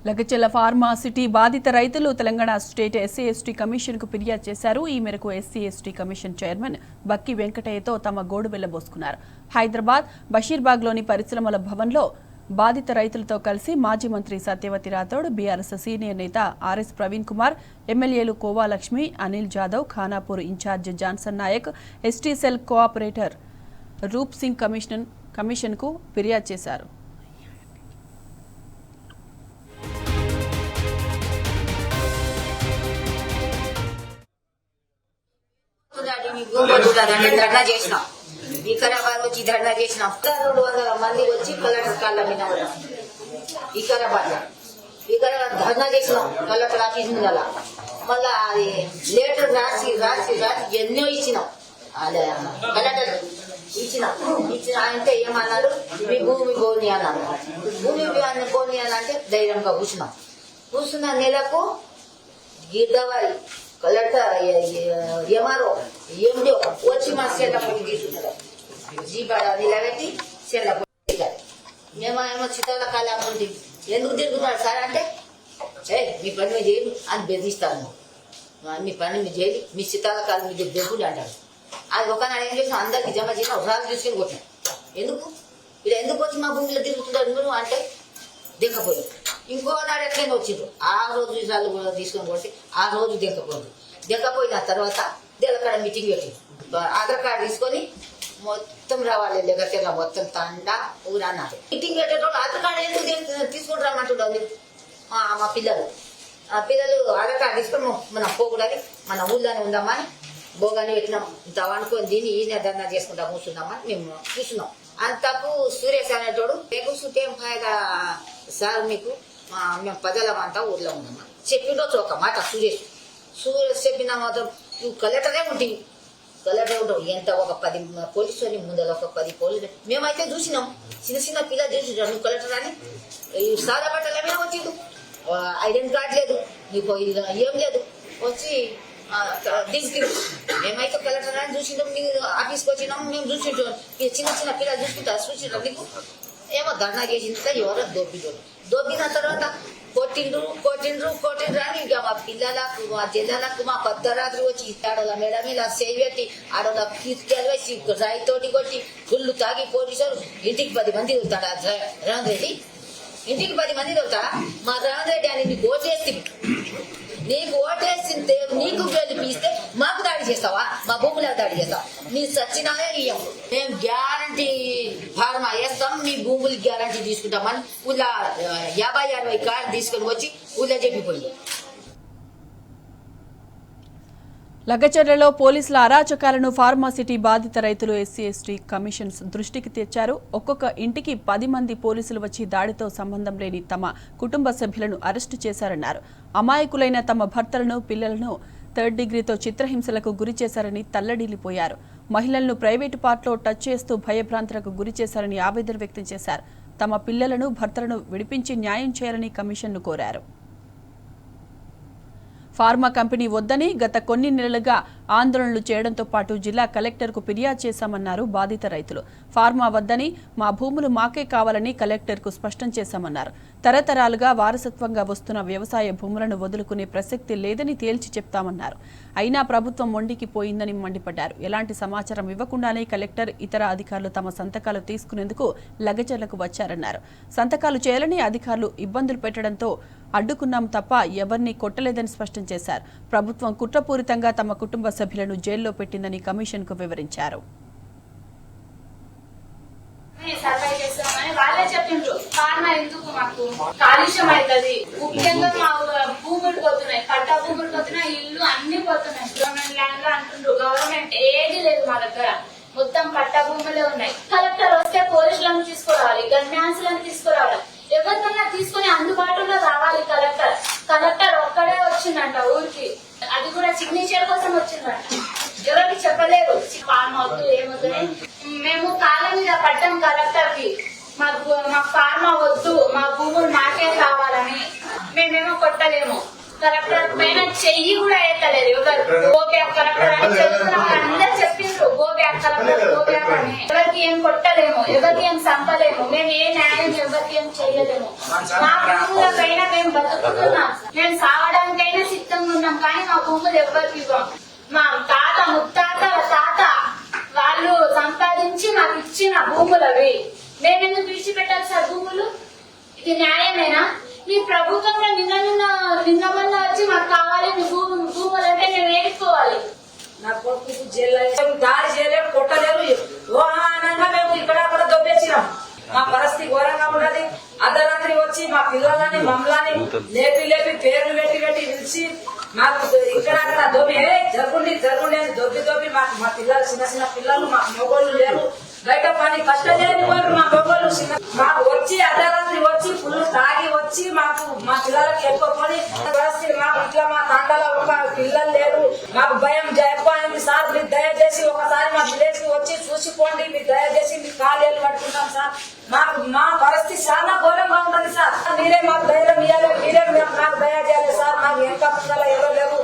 లగచెల్ల pharma city బాధిత రైతులు Telangana state SC ST commission కు ఫిర్యాదు చేశారు. ఈ మేరకు SC ST commission chairman Bakki వెంకటయ్యతో తమ గోడు వెళ్లబోసుకున్నారు. హైదరాబాద్ బషీర్బాగ్లోని పరిశ్రమల భవన్లో బాధిత రైతులతో కలిసి మాజీ మంత్రి సత్యవతి రాథోడ్, బీఆర్ఎస్ సీనియర్ నేత ఆర్ఎస్ ప్రవీణ్ కుమార్, ఎమ్మెల్యేలు Kovalakshmi, Anil Jadhav, Khanapur in-charge Johnson Naik, ST cell cooperator Roop Singh commission కు ఫిర్యాదు చేశారు. ధర్నా చేసినాం. వికారాబాద్ వచ్చి ధర్నా చేసినాం. 200 మంది వచ్చి కలెక్టర్ కాళ్ళ మీద వికారాబాద్ ధర్నా చేసినాం. కలెక్టర్ ఆఫీస్ ముందల మళ్ళా అది లెటర్ రాసి ఎన్నో ఇచ్చినాం. కలెక్టర్ ఇచ్చిన అంటే ఏమన్నారు, మీ భూమి పోని అన్నారు. భూమి పోని అని అంటే ధైర్యంగా కూర్చున్న నెలకు గిద్దవారి కలెక్టర్ ఎంఆర్ఓ ఎండిఓ వచ్చి మా సెల్ల పొడి తీసుకున్నారు. జీపాడ నిలబెట్టి సెల్ల పొడి మేమేమో చిత్రాల కాలే అనుకుంటే ఎందుకు తిరుగుతున్నాడు సార్ అంటే, మీ పని మీద చేయను అని బెదిరిస్తాను. మీ పని మీద చేయదు, మీ చిత్రాల కాలం మీద దిగుడు అంటాడు. అది ఒకనాడు ఏం చేసిన అందరికి జమ చేసిన ఒకసారి తీసుకొని కొట్టాను. ఎందుకు వచ్చి మా భూమిలో తిరుగుతున్నాడు నువ్వు అంటే దిక్కపోయి. ఇంకో నాడు ఎట్లయినా వచ్చిండ్రు. ఆ రోజు విషయాలు కూడా తీసుకొని కొట్టి ఆ రోజు దిక్కపోయిన తర్వాత దేలకాడ మీటింగ్ పెట్టి ఆధార్ కార్డు తీసుకొని మొత్తం రావాలి. లెగచెల్ల మొత్తం తండా ఊరన్నారు. మీటింగ్ పెట్టేటోళ్ళు ఆధార్ కార్డు ఎందుకు తీసుకుని రమ్మంటుండవు మా పిల్లలు. ఆ పిల్లలు ఆధార్ కార్డు తీసుకొని మనం పోకూడని మన ఊళ్ళోనే ఉందామని బోగాని పెట్టినాం. ఇంత అనుకొని దీన్ని ఈయన ధర్నా చేసుకుంటా కూర్చున్నామని మేము చూస్తున్నాం. అంతకు సురేష్ అనేటోడు మీకు సుటేం ఫాయిదా సార్, మీకు మేము పదలమంతా ఊర్లో ఉన్నామా చెప్పిండొచ్చు ఒక మాట. సురేష్ చెప్పిన మాత్రం నువ్వు కలెక్టరే ఉంటుంది, కలెక్టరే ఉంటావు. ఎంత ఒక 10 పోలీసులు ముందర ఒక 10 పోలీసులు మేమైతే చూసినాం. చిన్న పిల్లలు చూసి నువ్వు కలెక్టర్ అని సాదా బట్టలమే వచ్చిండు. ఐడెంటి కార్డు లేదు, నీకు ఏం లేదు. వచ్చి తీసుకు మేమైతే కలెక్టర్ అని చూసింటాం. నీకు ఆఫీస్కి వచ్చినాం, మేము చూసింటాం. చిన్న పిల్లలు చూసుకుంటారు. చూసింటాం నీకు ఏమో ధర్నా చేసిన ఎవరో దొబ్బిన తర్వాత కొట్టిండ్రు అని ఇంకా మా పిల్లలకు మా జిల్లాలకు మా పద్దరాత్రి వచ్చి ఆడోళ్ళ మేడ మీద సేవెట్టి ఆడోళ్ళ తీసుకెళ్ళి రాయితోటి కొట్టి గుళ్ళు తాగి పోలీసులు ఇంటికి 10 మంది దొరుకుతాడా రేవంత్ రెడ్డి? ఇంటికి 10 మంది దొరుకుతాడా? మా రేవంత్ రెడ్డి అని నీకు ఓటేసింటే నీకు గెలిపిస్తే మాకు దాడి చేస్తావా? మా భూములకు దాడి చేస్తావా? నీ సచ్చినాలే ఇయ్యం. మేము గ్యారంటీ ఫార్మా వేస్తాం, మీ భూములు గ్యారంటీ తీసుకుంటామని ఊళ్ళో 50-60 కార్డు తీసుకొని వచ్చి ఊళ్ళో చెప్పిపోయింది. లగచెర్లలో పోలీసుల అరాచకాలను ఫార్మాసిటీ బాధిత రైతులు ఎస్సీ ఎస్టీ కమిషన్ దృష్టికి తెచ్చారు. ఒక్కొక్క ఇంటికి 10 మంది పోలీసులు వచ్చి దాడితో సంబంధం లేని తమ కుటుంబ సభ్యులను అరెస్టు చేశారన్నారు. అమాయకులైన తమ భర్తలను, పిల్లలను 3rd డిగ్రీతో చిత్రహింసలకు గురి చేశారని తల్లడిల్లిపోయారు. మహిళలను ప్రైవేటు పార్ట్లో టచ్ చేస్తూ భయభ్రాంతులకు గురి చేశారని ఆవేదన వ్యక్తం చేశారు. తమ పిల్లలను, భర్తలను విడిపించి న్యాయం చేయాలని కమిషన్ను కోరారు. ఫార్మా కంపెనీ వద్దని గత కొన్ని నెలలుగా ఆందోళనలు చేయడంతో పాటు జిల్లా కలెక్టర్కు ఫిర్యాదు చేశామన్నారు బాధిత రైతులు. ఫార్మా వద్దని, మా భూములు మాకే కావాలని కలెక్టర్కు స్పష్టం చేశామన్నారు. తరతరాలుగా వారసత్వంగా వస్తున్న వ్యవసాయ భూములను వదులుకునే ప్రసక్తి లేదని తేల్చి చెప్తామన్నారు. అయినా ప్రభుత్వం మొండికి పోయిందని మండిపడ్డారు. ఎలాంటి సమాచారం ఇవ్వకుండానే కలెక్టర్, ఇతర అధికారులు తమ సంతకాలు తీసుకునేందుకు లగచెర్లకు వచ్చారన్నారు. సంతకాలు చేయాలని అధికారులు ఇబ్బందులు పెట్టడంతో అడ్డుకున్నాం తప్ప ఎవరిని కొట్టలేదని స్పష్టం చేశారు. ప్రభుత్వం కుట్రపూరితంగా తమ కుటుంబ సభ్యులను జైల్లో పెట్టిందని కమిషన్ కు వివరించారు. వాళ్ళే చెప్పిండ్రు ఫార్మా ఎందుకు మాకు కాలుష్యం అవుతుంది, ముఖ్యంగా మా భూములు పోతున్నాయి, పట్టా భూములు పోతున్నాయి, ఇల్లు అన్ని పోతున్నాయి. గవర్నమెంట్ ల్యాండ్ లో అంటుండ్రు, గవర్నమెంట్ ఏది లేదు మా దగ్గర, మొత్తం పట్టా భూములే ఉన్నాయి. కలెక్టర్ వస్తే పోలీసులను తీసుకురావాలి, గన్మ్యాన్స్లను తీసుకురావాలి, ఎవరికైనా తీసుకుని అందుబాటులో రావాలి. కలెక్టర్ ఒక్కడే వచ్చిందంట ఊరికి, అది కూడా సిగ్నేచర్ కోసం వచ్చిందంట. ఎవరికి చెప్పలేదు ఫార్మా వద్దు ఏమొద్దని. మేము కాళ్ళ మీద పడ్డాం కలెక్టర్ కి, మాకు ఫార్మా వద్దు, మా భూములు మాకే కావాలని. మేమేమో కొట్టలేము, కలెక్టర్ పైన చెయ్యి కూడా ఎత్తలేదు ఎవరు. గో బ్యాక్ కలెక్టర్ అని అందరు చెప్పిండ్రు, go back collector, go back అని. ఎవరికి ఏం కొట్టలేము, ఎవరికి ఏం చంపలేము, మేము ఏ న్యాయం ఎవరికి ఏం చేయలేము. మా భూముల పైన మేము బతుకుతున్నాం. మేము సావడానికైనా సిద్ధంగా ఉన్నాం, కానీ మా భూములు ఎవ్వరికి ఇవ్వం. మా తాత ముత్తాత తాత వాళ్ళు సంపాదించి మాకు ఇచ్చిన భూములు అవి. మేమెందుకు విడిచిపెట్టాలి సార్ భూములు? ఇది న్యాయమేనా? ఈ ప్రభుత్వంలో నిన్న మొన్న వచ్చి మాకు కావాలి మీ భూములు అంటే మేము ఏడుకోవాలి. నా కొడుకు జైల్లో దాడి చేయలేము, కొట్టలేరు. వాహనంగా మేము ఇక్కడ అక్కడ దొబ్బేసినాం. మా పరిస్థితి ఘోరంగా ఉన్నది. అర్ధరాత్రి వచ్చి మా పిల్లలని మమ్మల్ని లేపి పేర్లు పెట్టి పిలిచి మాకు ఇక్కడ అక్కడ దొబ్బి జరుగుండి అని దొబ్బి మా పిల్లలు చిన్న పిల్లలు, మా మొగోళ్ళు లేరు, బయట పని కష్టం చేయని వాళ్ళు మా మొగోళ్ళు చిన్న. మాకు వచ్చి అర్ధరాత్రి వచ్చి ఫుల్ తాగి వచ్చి మాకు మా పిల్లలకి ఎక్కువ పని పరిస్థితి. మాకు ఇట్లా మా తండాల ఒక పిల్లలు లేరు. మాకు భయం చెప్పండి సార్, మీరు దయచేసి ఒకసారి మా విలేజ్ కి వచ్చి చూసిపోండి. మీరు దయచేసి మీ కాలేలు పట్టుకుంటాం సార్. మా పరిస్థితి చాలా ఘోరంగా ఉంటుంది సార్. మీరే మాకు ధైర్యం ఇవ్వాలి, మీరే మాకు దయ చేయాలి సార్. మాకు ఎంత పిల్లలు ఎవరో లేరు.